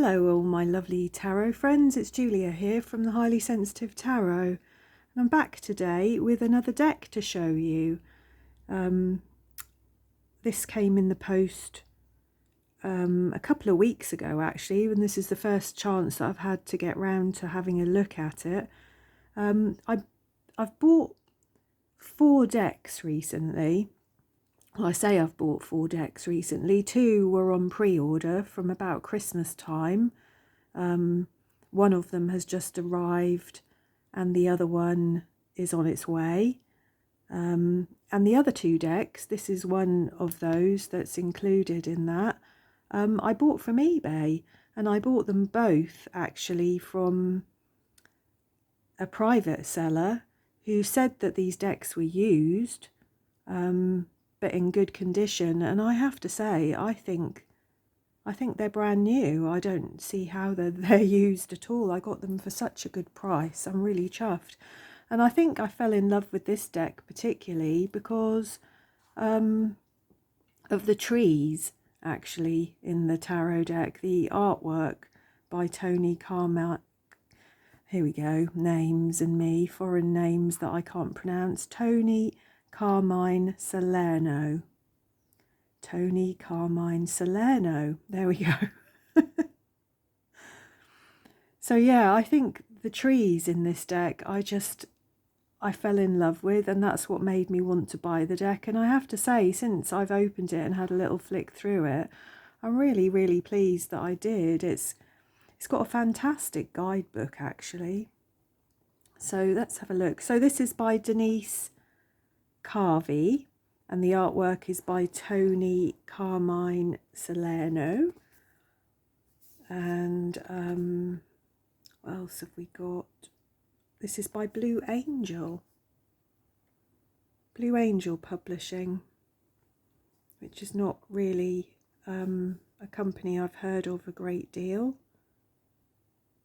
Hello all my lovely tarot friends, it's Julia here from the Highly Sensitive Tarot, and I'm back today with another deck to show you. This came in the post a couple of weeks ago actually, and this is the first chance that I've had to get round to having a look at it. I've bought 4 decks recently. Well, I say I've bought 4 decks recently. 2 were on pre-order from about Christmas time. One of them has just arrived and the other one is on its way. And the other 2 decks, this is one of those that's included in that, I bought from eBay, and I bought them both actually from a private seller who said that these decks were used, but in good condition. And I have to say, I think they're brand new. I don't see how they're used at all. I got them for such a good price. I'm really chuffed. And I think I fell in love with this deck particularly because of the trees actually in the tarot deck. The artwork by Tony Carmine. Here we go, names and me, foreign names that I can't pronounce. Tony Carmine Salerno. Tony Carmine Salerno. There we go. So yeah, I think the trees in this deck I fell in love with, and that's what made me want to buy the deck. And I have to say, since I've opened it and had a little flick through it, I'm really, really pleased that I did. It's got a fantastic guidebook actually. So let's have a look. So this is by Denise Carvey, and the artwork is by Tony Carmine Salerno. And what else have we got? This is by Blue Angel Publishing, which is not really a company I've heard of a great deal.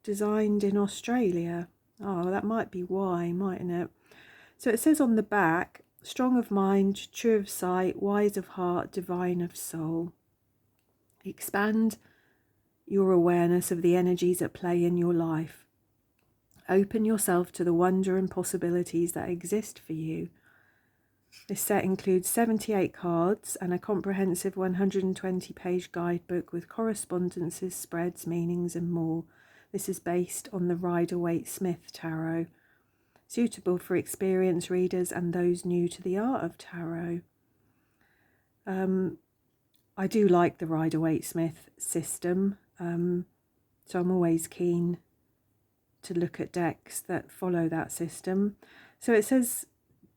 Designed in Australia. Oh, that might be why, mightn't it? So it says on the back, strong of mind, true of sight, wise of heart, divine of soul. Expand your awareness of the energies at play in your life. Open yourself to the wonder and possibilities that exist for you. This set includes 78 cards and a comprehensive 120-page guidebook with correspondences, spreads, meanings and more. This is based on the Rider-Waite-Smith Tarot, suitable for experienced readers and those new to the art of tarot. I do like the Rider-Waite-Smith system, so I'm always keen to look at decks that follow that system. So it says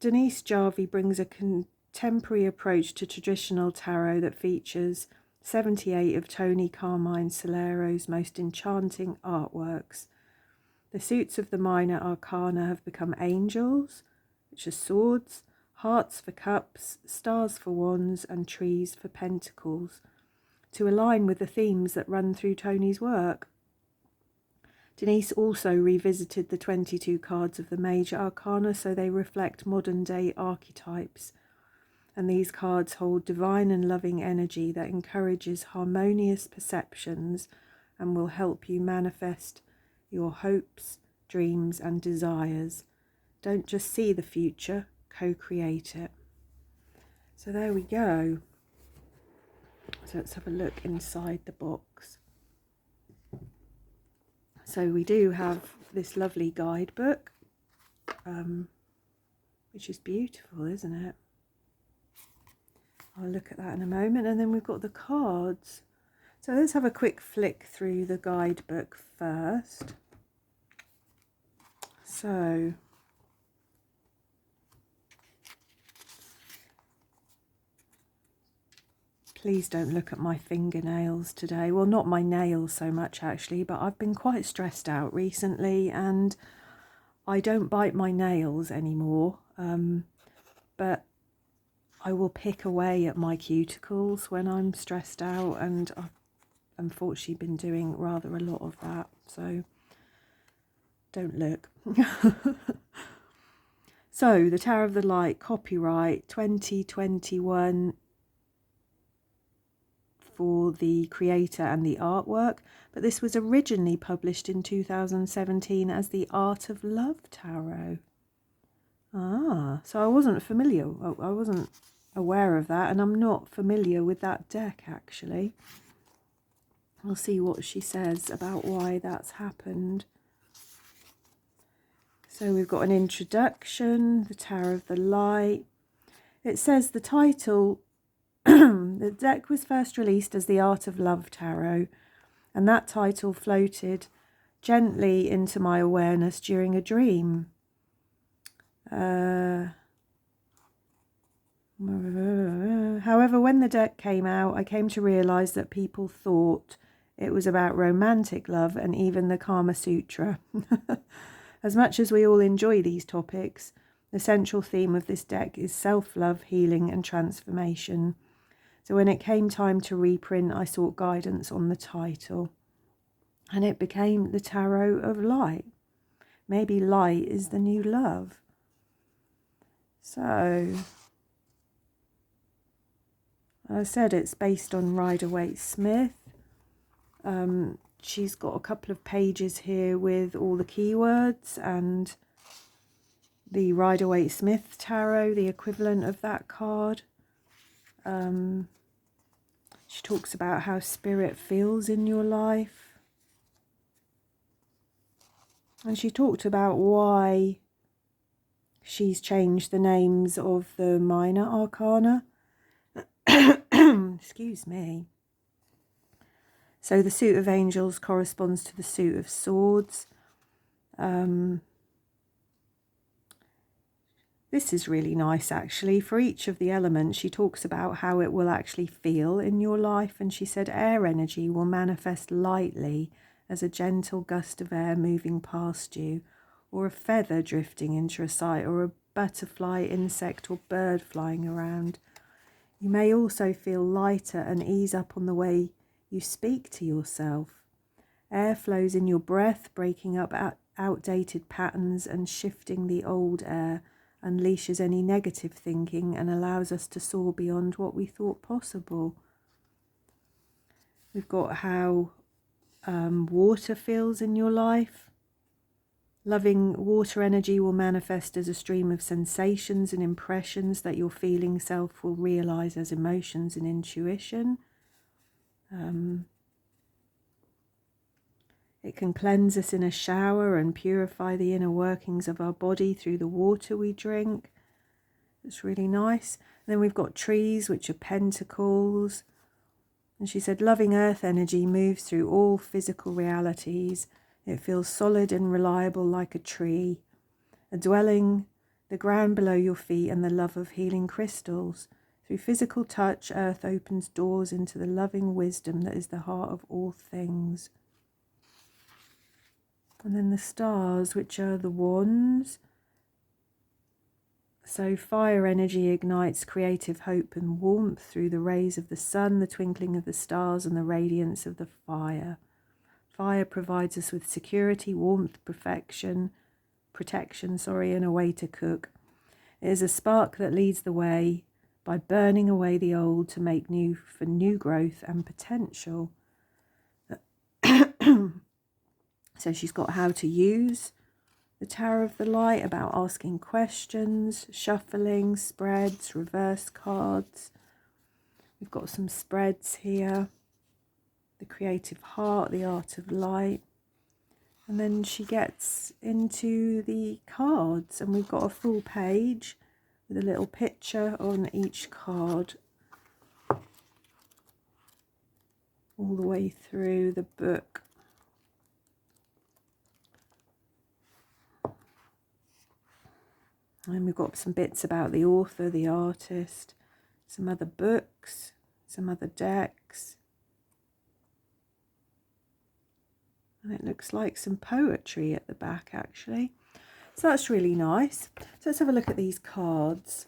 Denise Jarvie brings a contemporary approach to traditional tarot that features 78 of Tony Carmine Salerno's most enchanting artworks. The suits of the minor arcana have become angels, which are swords, hearts for cups, stars for wands, and trees for pentacles, to align with the themes that run through Tony's work. Denise also revisited the 22 cards of the major arcana so they reflect modern-day archetypes, and these cards hold divine and loving energy that encourages harmonious perceptions and will help you manifest your hopes, dreams and desires. Don't just see the future, co-create it. So there we go. So let's have a look inside the box. So we do have this lovely guidebook, which is beautiful, isn't it? I'll look at that in a moment. And then we've got the cards. So let's have a quick flick through the guidebook first. So please don't look at my fingernails today. Well, not my nails so much actually, but I've been quite stressed out recently and I don't bite my nails anymore. But I will pick away at my cuticles when I'm stressed out, and I've unfortunately been doing rather a lot of that, so don't look. So the Tower of the Light, copyright 2021 for the creator and the artwork, but this was originally published in 2017 as the Art of Love Tarot. So I wasn't familiar, I wasn't aware of that, and I'm not familiar with that deck actually. I'll see what she says about why that's happened. So we've got an introduction, the Tower of the Light. It says the title, the deck was first released as the Art of Love Tarot, and that title floated gently into my awareness during a dream. However, when the deck came out, I came to realise that people thought it was about romantic love and even the Kama Sutra. As much as we all enjoy these topics, the central theme of this deck is self-love, healing and transformation. So when it came time to reprint, I sought guidance on the title, and it became the Tarot of Light. Maybe light is the new love. So, I said it's based on Rider-Waite-Smith. She's got a couple of pages here with all the keywords and the Rider-Waite-Smith tarot, the equivalent of that card. She talks about how spirit feels in your life. And she talked about why she's changed the names of the minor arcana. Excuse me. So the suit of angels corresponds to the suit of swords. This is really nice actually. For each of the elements, she talks about how it will actually feel in your life. And she said air energy will manifest lightly as a gentle gust of air moving past you, or a feather drifting into a sight, or a butterfly, insect or bird flying around. You may also feel lighter and ease up on the way you speak to yourself. Air flows in your breath, breaking up outdated patterns and shifting the old air, unleashes any negative thinking and allows us to soar beyond what we thought possible. We've got how water feels in your life. Loving water energy will manifest as a stream of sensations and impressions that your feeling self will realise as emotions and intuition. It can cleanse us in a shower and purify the inner workings of our body through the water we drink. It's really nice. And then we've got trees, which are pentacles. And she said, loving earth energy moves through all physical realities. It feels solid and reliable like a tree, a dwelling, the ground below your feet, and the love of healing crystals. Through physical touch, earth opens doors into the loving wisdom that is the heart of all things. And then the stars, which are the wands. So fire energy ignites creative hope and warmth through the rays of the sun, the twinkling of the stars and the radiance of the fire. Fire provides us with security, warmth, protection, and a way to cook. It is a spark that leads the way by burning away the old to make new for new growth and potential. So she's got how to use the Tower of the Light, about asking questions, shuffling, spreads, reverse cards. We've got some spreads here. The Creative Heart, the Art of Light. And then she gets into the cards, and we've got a full page with a little picture on each card all the way through the book. And we've got some bits about the author, the artist, some other books, some other decks. And it looks like some poetry at the back actually. So that's really nice. So let's have a look at these cards.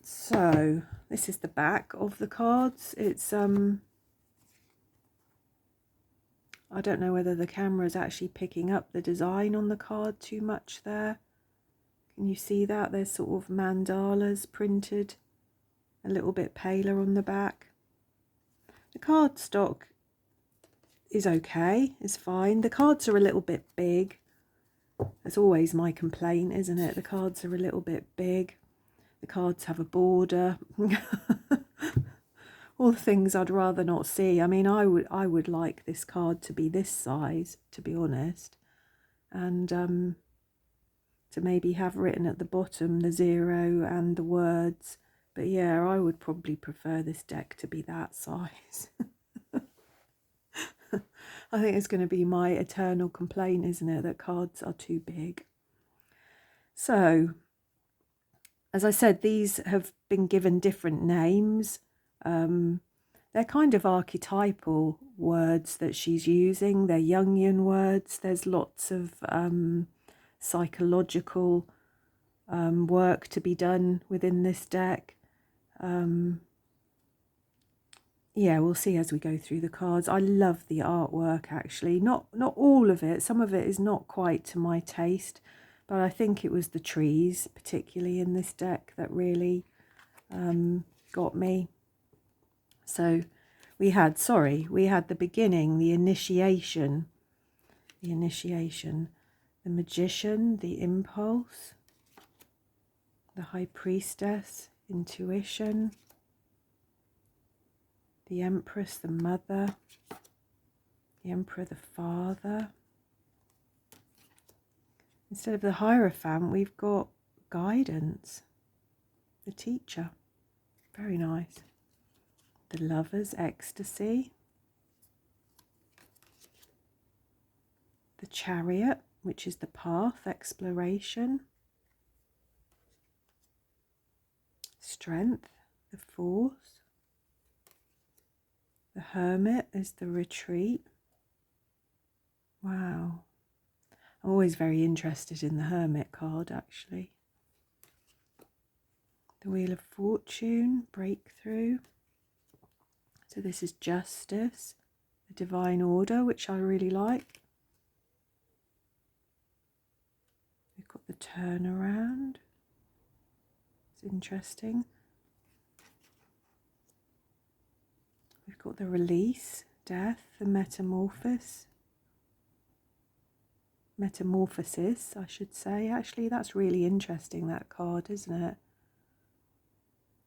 So this is the back of the cards. It's I don't know whether the camera is actually picking up the design on the card too much there. Can you see that? There's sort of mandalas printed a little bit paler on the back. The cardstock is okay, it's fine. The cards are a little bit big. That's always my complaint, isn't it? The cards are a little bit big. The cards have a border. All the things I'd rather not see. I mean, I would like this card to be this size, to be honest. And to maybe have written at the bottom the 0 and the words. But yeah, I would probably prefer this deck to be that size. I think it's going to be my eternal complaint, isn't it, that cards are too big. So, as I said, these have been given different names. They're kind of archetypal words that she's using. They're Jungian words. There's lots of psychological work to be done within this deck. Yeah, we'll see as we go through the cards. I love the artwork, actually. Not all of it. Some of it is not quite to my taste, but I think it was the trees, particularly in this deck, that really got me. So we had the beginning, the initiation, the magician, the impulse, the high priestess, intuition, the empress, the mother, the emperor, the father. Instead of the hierophant, we've got guidance, the teacher. Very nice. The lover's ecstasy, the chariot, which is the path, exploration, strength, the force. The hermit is the retreat. Wow. I'm always very interested in the hermit card, actually. The wheel of fortune, breakthrough. So this is justice, the divine order, which I really like. We've got the turnaround. It's interesting. We've got the release, death, the metamorphosis, I should say. Actually, that's really interesting, that card, isn't it?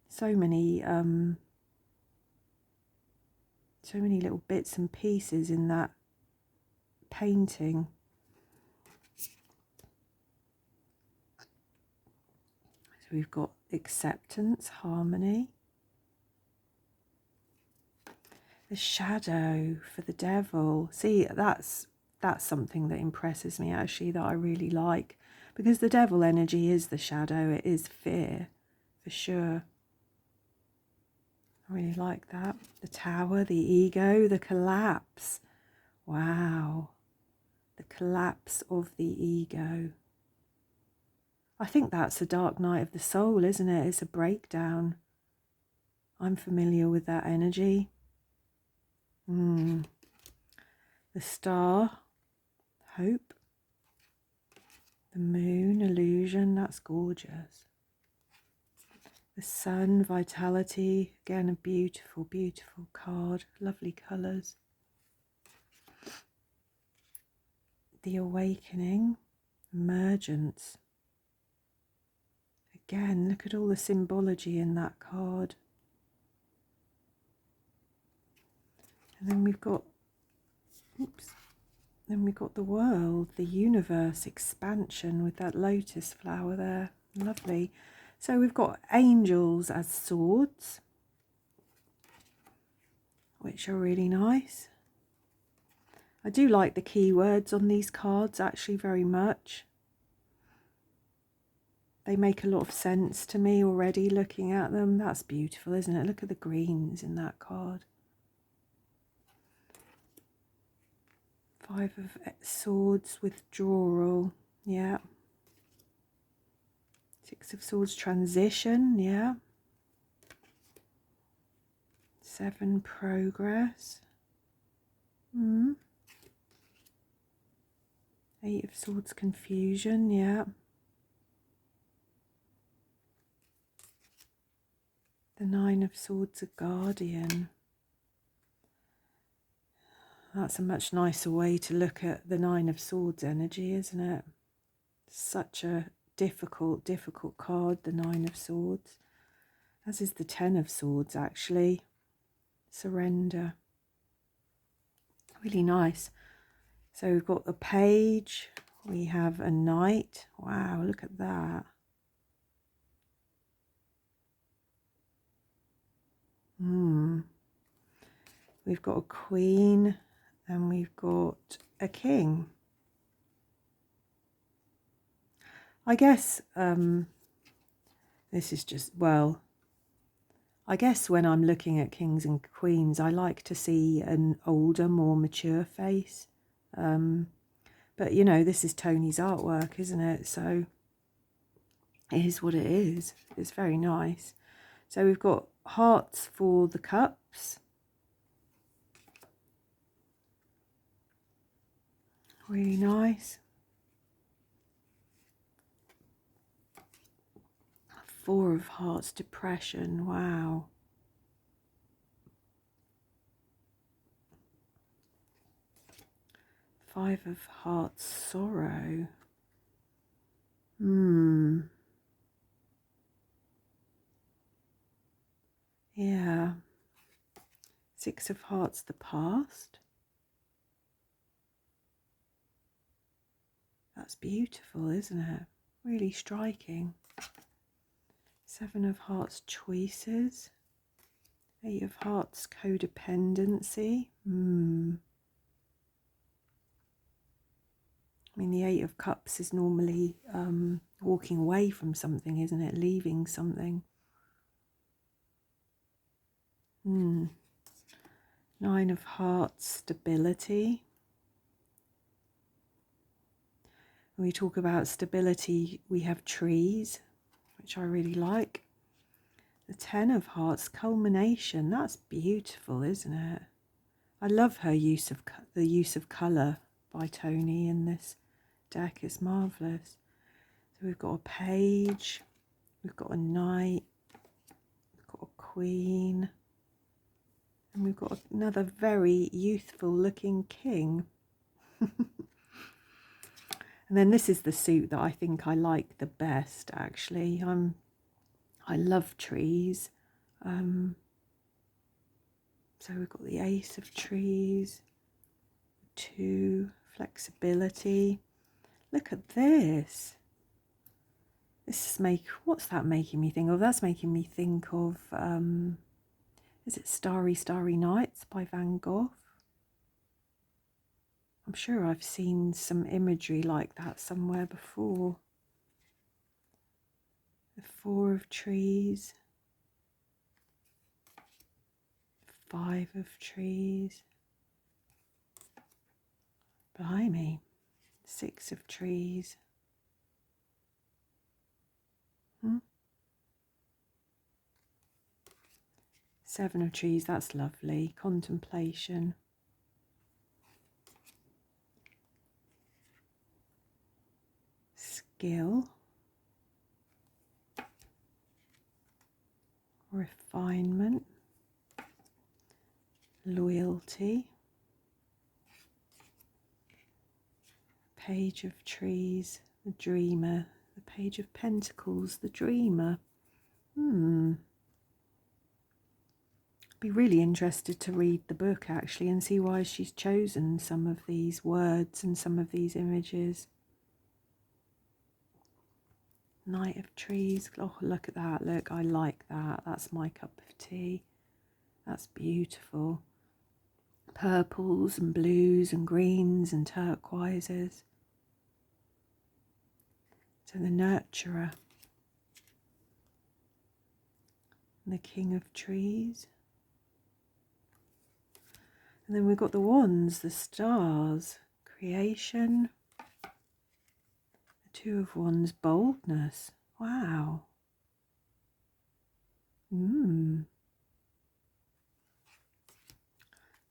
So many little bits and pieces in that painting. So we've got acceptance, harmony. The shadow for the devil. See, that's something that impresses me, actually, that I really like, because the devil energy is the shadow. It is fear, for sure. I really like that. The tower, the ego, the collapse. Wow. The collapse of the ego. I think that's the dark night of the soul, isn't it? It's a breakdown. I'm familiar with that energy. The star, hope. The moon, illusion. That's gorgeous. The sun, vitality. Again, a beautiful, beautiful card. Lovely colours. The awakening, emergence. Again, look at all the symbology in that card. And then we've got, the world, the universe, expansion with that lotus flower there. Lovely. So we've got angels as swords, which are really nice. I do like the keywords on these cards, actually, very much. They make a lot of sense to me already looking at them. That's beautiful, isn't it? Look at the greens in that card. 5 of Swords, withdrawal, yeah. 6 of Swords, transition, yeah. 7, progress. 8 of Swords, confusion, yeah. The Nine of Swords, a guardian. That's a much nicer way to look at the Nine of Swords energy, isn't it? Such a difficult card, the Nine of Swords. As is the Ten of Swords, actually. Surrender. Really nice. So we've got a page. We have a knight. Wow, look at that. We've got a queen and we've got a king. I guess this is just, well, I guess when I'm looking at kings and queens, I like to see an older, more mature face. But, you know, this is Tony's artwork, isn't it? So it is what it is. It's very nice. So we've got hearts for the cups. Really nice. Four of Hearts, depression. Wow. Five of Hearts, sorrow. Yeah. Six of Hearts, the past. That's beautiful, isn't it? Really striking. Seven of Hearts, choices. Eight of Hearts, codependency. I mean, the Eight of Cups is normally walking away from something, isn't it? Leaving something. Nine of Hearts, stability. When we talk about stability, we have trees, which I really like. The Ten of Hearts, culmination. That's beautiful, isn't it? I love her use of the use of colour by Tony in this deck. It's marvellous. So we've got a page, we've got a knight, we've got a queen, and we've got another very youthful looking king. And then this is the suit that I think I like the best, actually. I love trees. So we've got the Ace of Trees, 2, flexibility. Look at this. This is what's that making me think of? That's making me think of, is it Starry, Starry Nights by Van Gogh? I'm sure I've seen some imagery like that somewhere before. The Four of Trees. Five of Trees. Blimey. Six of Trees. Seven of Trees, that's lovely. Contemplation. Skill. Refinement. Loyalty. Page of Trees, the Dreamer. The Page of Pentacles, the Dreamer. Be really interested to read the book, actually, and see why she's chosen some of these words and some of these images. Knight of Trees. Oh, look at that. Look, I like that. That's my cup of tea. That's beautiful. Purples and blues and greens and turquoises. So the Nurturer. And the King of Trees. And then we've got the Wands, the Stars, Creation. The Two of Wands, boldness. Wow.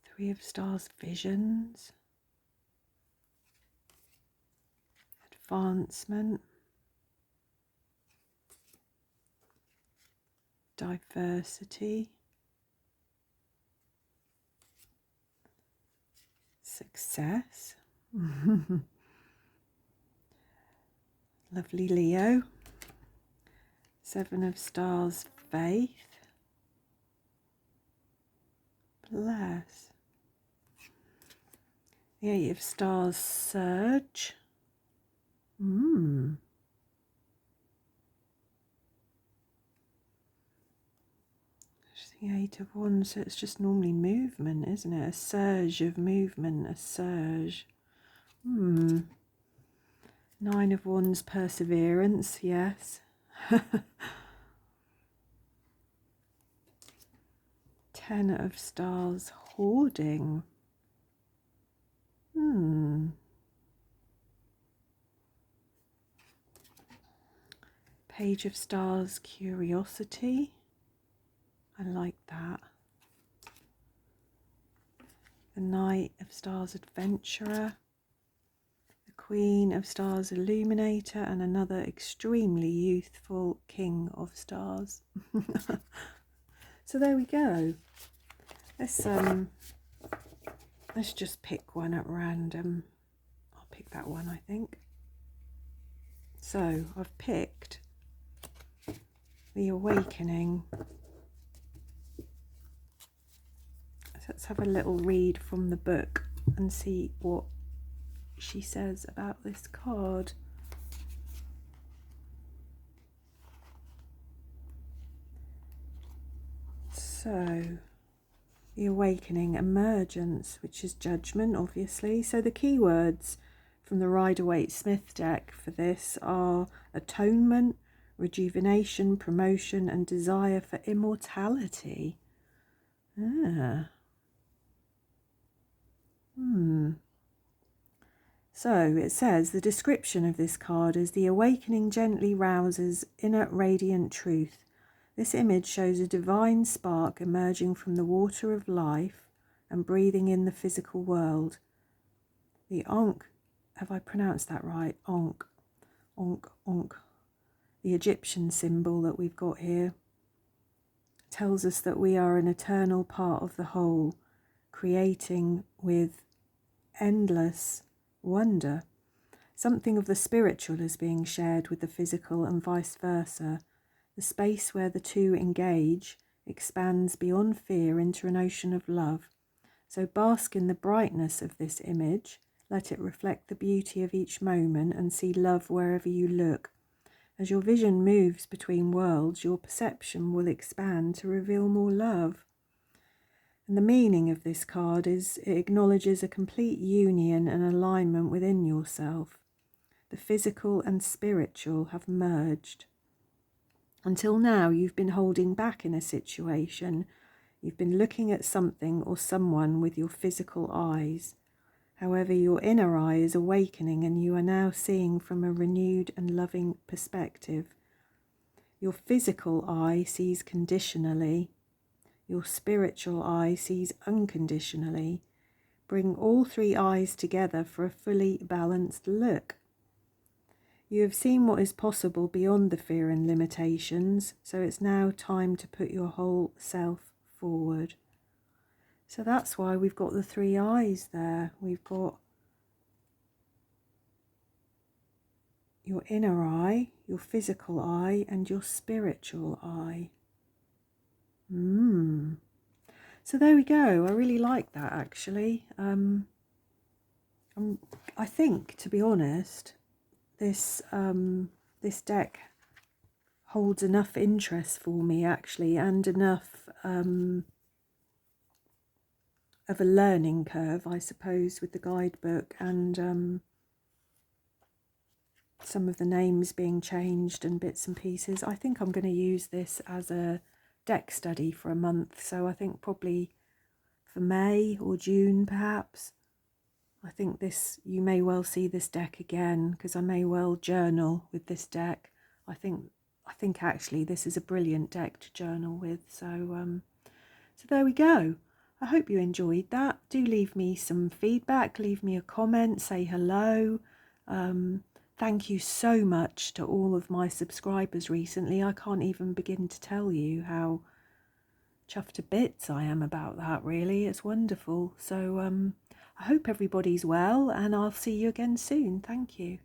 Three of Stars, visions. Advancement. diversity, success, lovely Leo, 7 of Stars, faith, bless, the 8 of Stars, surge, the 8 of Wands, so it's just normally movement, isn't it? A surge of movement, a surge. 9 of Wands, perseverance, yes. 10 of Stars, hoarding. Page of Stars, curiosity. I like that. The Knight of Stars, adventurer. The Queen of Stars, illuminator, and another extremely youthful King of Stars. So there we go. Let's just pick one at random. I'll pick that one, I think. So I've picked the Awakening. Let's have a little read from the book and see what she says about this card. So, the Awakening, emergence, which is judgment, obviously. So the keywords from the Rider-Waite-Smith deck for this are atonement, rejuvenation, promotion, and desire for immortality. So it says the description of this card is the awakening gently rouses inner radiant truth. This image shows a divine spark emerging from the water of life and breathing in the physical world. The Ankh, have I pronounced that right? Ankh, the Egyptian symbol that we've got here, tells us that we are an eternal part of the whole, creating with endless wonder. Something of the spiritual is being shared with the physical and vice versa. The space where the two engage expands beyond fear into an ocean of love. So bask in the brightness of this image. Let it reflect the beauty of each moment and see love wherever you look. As your vision moves between worlds, your perception will expand to reveal more love. And the meaning of this card is it acknowledges a complete union and alignment within yourself. The physical and spiritual have merged. Until now, you've been holding back in a situation. You've been looking at something or someone with your physical eyes. However, your inner eye is awakening and you are now seeing from a renewed and loving perspective. Your physical eye sees conditionally. Your spiritual eye sees unconditionally. Bring all three eyes together for a fully balanced look. You have seen what is possible beyond the fear and limitations, so it's now time to put your whole self forward. So that's why we've got the three eyes there. We've got your inner eye, your physical eye, and your spiritual eye. So there we go. I really like that, actually. I think, to be honest, this deck holds enough interest for me, actually, and enough of a learning curve, I suppose, with the guidebook and some of the names being changed and bits and pieces. I think I'm going to use this as a deck study for a month, so I think probably for May or June perhaps. I think you may well see this deck again, because I may well journal with this deck. I think actually this is a brilliant deck to journal with, so there we go. I hope you enjoyed that. Do leave me some feedback, leave me a comment, say hello. Thank you so much to all of my subscribers recently. I can't even begin to tell you how chuffed to bits I am about that, really. It's wonderful. So I hope everybody's well, and I'll see you again soon. Thank you.